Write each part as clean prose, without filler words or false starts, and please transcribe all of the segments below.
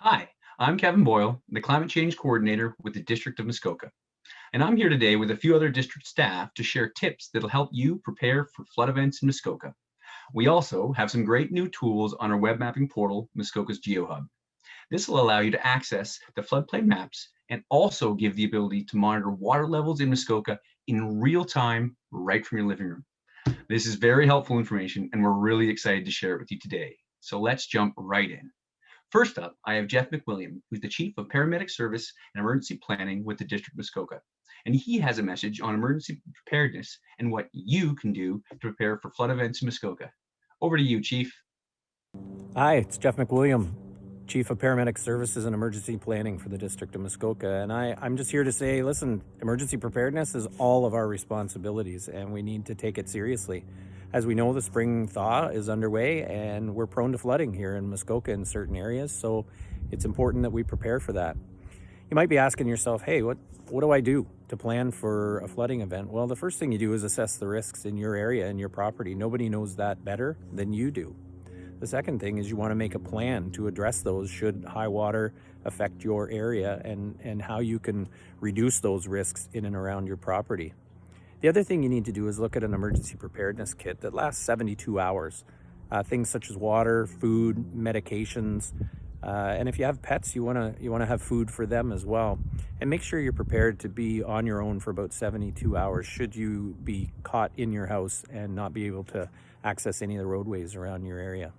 Hi, I'm Kevin Boyle, the Climate Change Coordinator with the District of Muskoka. And I'm here today with a few other district staff to share tips that'll help you prepare for flood events in Muskoka. We also have some great new tools on our web mapping portal, Muskoka's Geohub. This will allow you to access the floodplain maps and also give the ability to monitor water levels in Muskoka in real time right from your living room. This is very helpful information, and we're really excited to share it with you today. So let's jump right in. First up, I have Jeff McWilliam, who's the Chief of Paramedic Service and Emergency Planning with the District of Muskoka. And he has a message on emergency preparedness and what you can do to prepare for flood events in Muskoka. Over to you, Chief. Hi, it's Jeff McWilliam, Chief of Paramedic Services and Emergency Planning for the District of Muskoka. And I'm just here to say, listen, emergency preparedness is all of our responsibilities and we need to take it seriously. As we know, the spring thaw is underway and we're prone to flooding here in Muskoka in certain areas. So it's important that we prepare for that. You might be asking yourself, hey, what do I do to plan for a flooding event? Well, the first thing you do is assess the risks in your area and your property. Nobody knows that better than you do. The second thing is you want to make a plan to address those should high water affect your area and how you can reduce those risks in and around your property. The other thing you need to do is look at an emergency preparedness kit that lasts 72 hours. Things such as water, food, medications, and if you have pets, you want to have food for them as well. And make sure you're prepared to be on your own for about 72 hours should you be caught in your house and not be able to access any of the roadways around your area.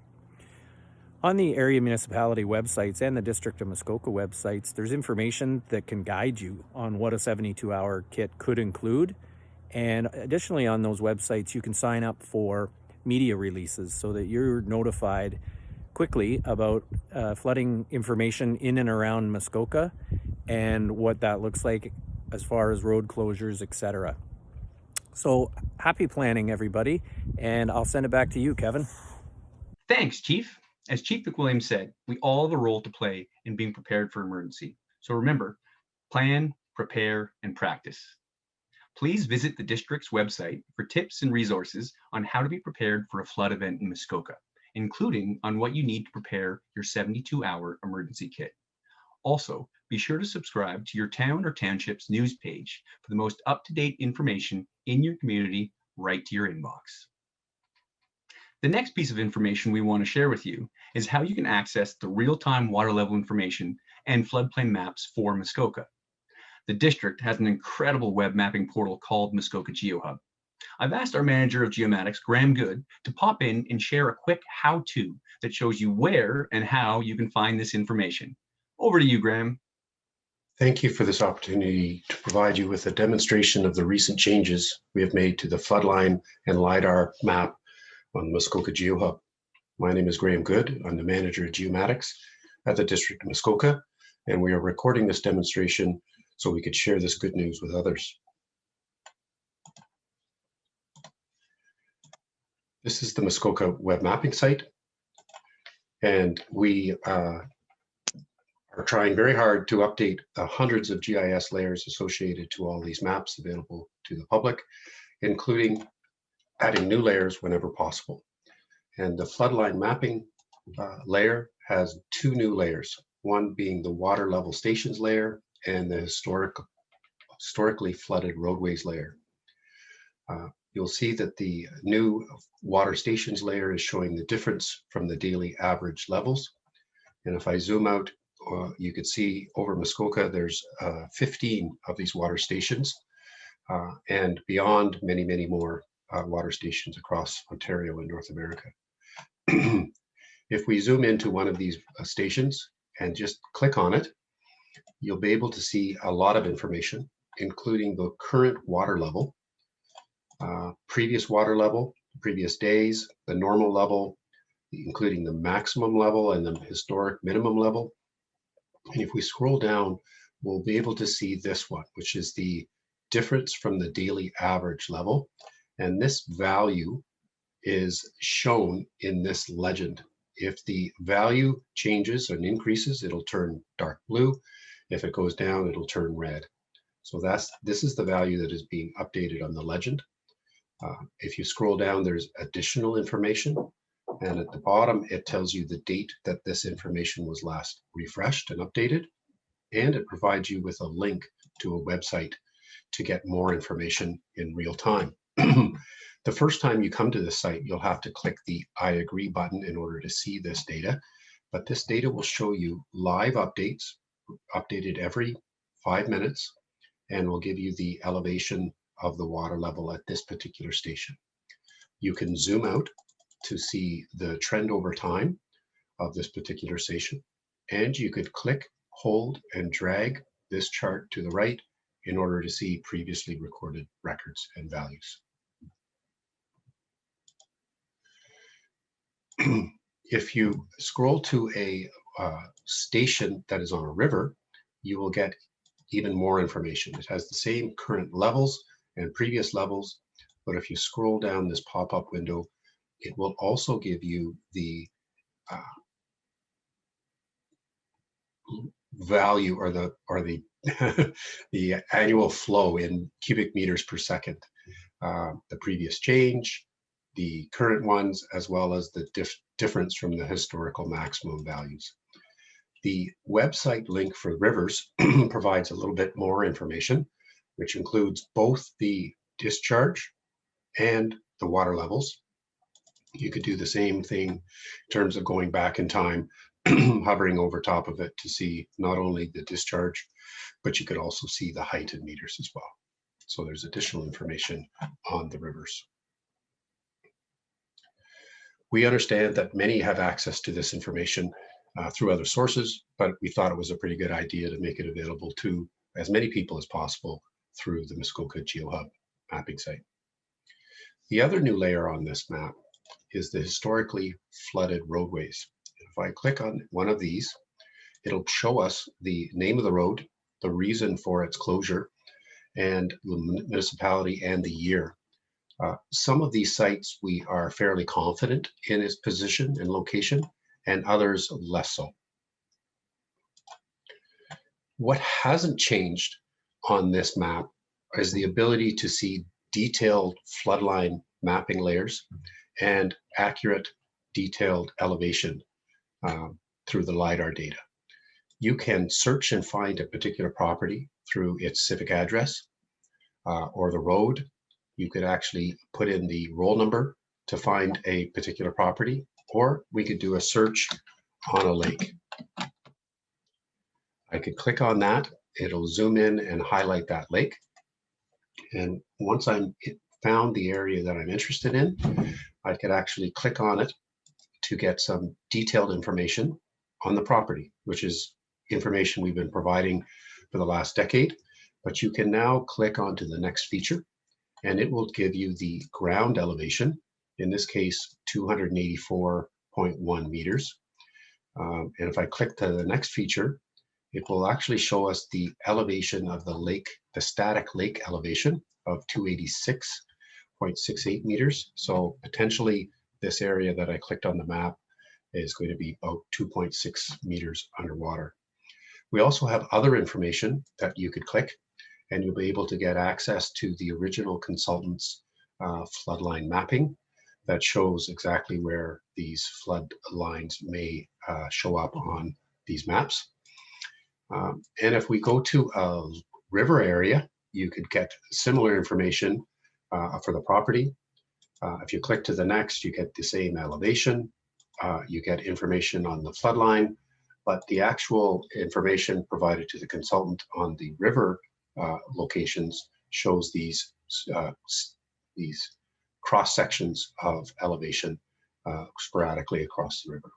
On the area municipality websites and the District of Muskoka websites, there's information that can guide you on what a 72-hour kit could include. And additionally, on those websites, you can sign up for media releases so that you're notified quickly about flooding information in and around Muskoka and what that looks like as far as road closures, etc. So happy planning, everybody, and I'll send it back to you, Kevin. Thanks, Chief. As Chief McWilliam said, we all have a role to play in being prepared for emergency. So remember, plan, prepare, and practice. Please visit the district's website for tips and resources on how to be prepared for a flood event in Muskoka, including on what you need to prepare your 72-hour emergency kit. Also, be sure to subscribe to your town or township's news page for the most up-to-date information in your community right to your inbox. The next piece of information we want to share with you is how you can access the real-time water level information and floodplain maps for Muskoka. The district has an incredible web mapping portal called Muskoka Geohub. I've asked our manager of geomatics, Graham Good, to pop in and share a quick how-to that shows you where and how you can find this information. Over to you, Graham. Thank you for this opportunity to provide you with a demonstration of the recent changes we have made to the Floodline and LiDAR map on the Muskoka Geohub. My name is Graham Good. I'm the manager of geomatics at the District of Muskoka, and we are recording this demonstration so we could share this good news with others. This is the Muskoka Web Mapping site, and we are trying very hard to update the hundreds of GIS layers associated to all these maps available to the public, including adding new layers whenever possible. And the Floodline mapping layer has two new layers, one being the water level stations layer and the historically flooded roadways layer. You'll see that the new water stations layer is showing the difference from the daily average levels. And if I zoom out, you can see over Muskoka, there's 15 of these water stations and beyond many, many more water stations across Ontario and North America. If we zoom into one of these stations and just click on it, you'll be able to see a lot of information, including the current water level, previous water level, previous days, the normal level, including the maximum level and the historic minimum level. And if we scroll down, we'll be able to see this one, which is the difference from the daily average level. And this value is shown in this legend. If the value changes and increases, it'll turn dark blue. If it goes down, it'll turn red. So this is the value that is being updated on the legend. If you scroll down, there's additional information. And at the bottom, it tells you the date that this information was last refreshed and updated. And it provides you with a link to a website to get more information in real time. The first time you come to this site, you'll have to click the I agree button in order to see this data. But this data will show you live updates, updated every 5 minutes, and will give you the elevation of the water level at this particular station. You can zoom out to see the trend over time of this particular station, and you could click, hold, and drag this chart to the right in order to see previously recorded records and values. If you scroll to a station that is on a river, you will get even more information. It has the same current levels and previous levels, but if you scroll down this pop-up window, it will also give you the value or the the annual flow in cubic meters per second, the previous change, the current ones, as well as the difference from the historical maximum values. The website link for rivers provides a little bit more information, which includes both the discharge and the water levels. You could do the same thing in terms of going back in time, hovering over top of it to see not only the discharge, but you could also see the height in meters as well. So there's additional information on the rivers. We understand that many have access to this information through other sources, but we thought it was a pretty good idea to make it available to as many people as possible through the Muskoka Geohalb mapping site. The other new layer on this map is the historically flooded roadways. If I click on one of these, it'll show us the name of the road, the reason for its closure, and the municipality and the year. Some of these sites we are fairly confident in its position and location, and others less so. What hasn't changed on this map is the ability to see detailed floodline mapping layers and accurate detailed elevation through the LiDAR data. You can search and find a particular property through its civic address or the road. You could actually put in the roll number to find a particular property, or we could do a search on a lake. I could click on that. It'll zoom in and highlight that lake. And once I'm found the area that I'm interested in, I could actually click on it to get some detailed information on the property, which is information we've been providing for the last decade. But you can now click onto the next feature, and it will give you the ground elevation, in this case, 284.1 meters. And if I click to the next feature, it will actually show us the elevation of the lake, the static lake elevation of 286.68 meters. So potentially this area that I clicked on the map is going to be about 2.6 meters underwater. We also have other information that you could click, and you'll be able to get access to the original consultant's floodline mapping that shows exactly where these flood lines may show up on these maps. And if we go to a river area, you could get similar information for the property. If you click to the next, you get the same elevation. You get information on the floodline, but the actual information provided to the consultant on the river locations shows these cross sections of elevation sporadically across the river.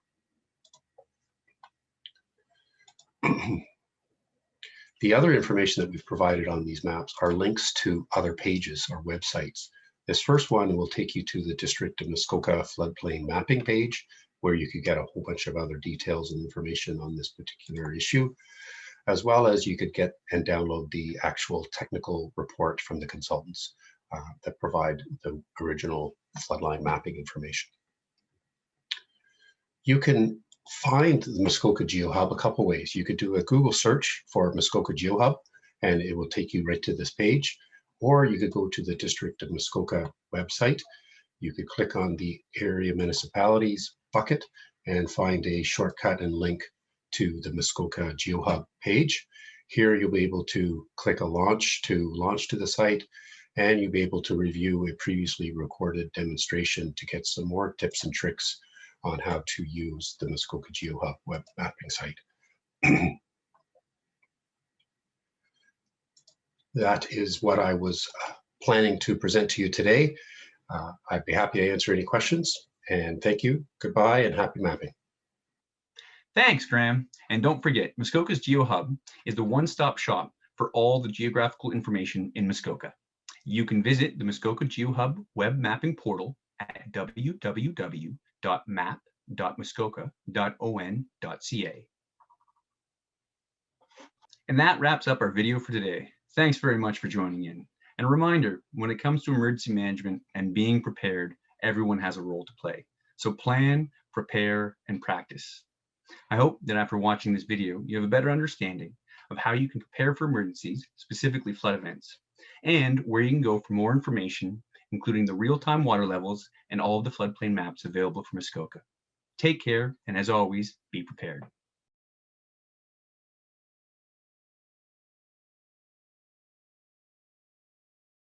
The other information that we've provided on these maps are links to other pages or websites. This first one will take you to the District of Muskoka Floodplain mapping page, where you could get a whole bunch of other details and information on this particular issue, as well as you could get and download the actual technical report from the consultants that provide the original floodline mapping information. You can find the Muskoka Geohalb a couple ways. You could do a Google search for Muskoka Geohalb, and it will take you right to this page, or you could go to the District of Muskoka website, you could click on the area municipalities bucket and find a shortcut and link to the Muskoka Geohub page. Here you'll be able to click a launch to the site, and you'll be able to review a previously recorded demonstration to get some more tips and tricks on how to use the Muskoka Geohub web mapping site. That is what I was planning to present to you today. I'd be happy to answer any questions, and thank you. Goodbye and happy mapping. Thanks, Graham. And don't forget, Muskoka's Geohub is the one-stop shop for all the geographical information in Muskoka. You can visit the Muskoka Geohub web mapping portal at www.map.muskoka.on.ca. And that wraps up our video for today. Thanks very much for joining in. And a reminder, when it comes to emergency management and being prepared, everyone has a role to play. So plan, prepare, and practice. I hope that after watching this video, you have a better understanding of how you can prepare for emergencies, specifically flood events, and where you can go for more information, including the real-time water levels and all of the floodplain maps available from Muskoka. Take care, and as always, be prepared.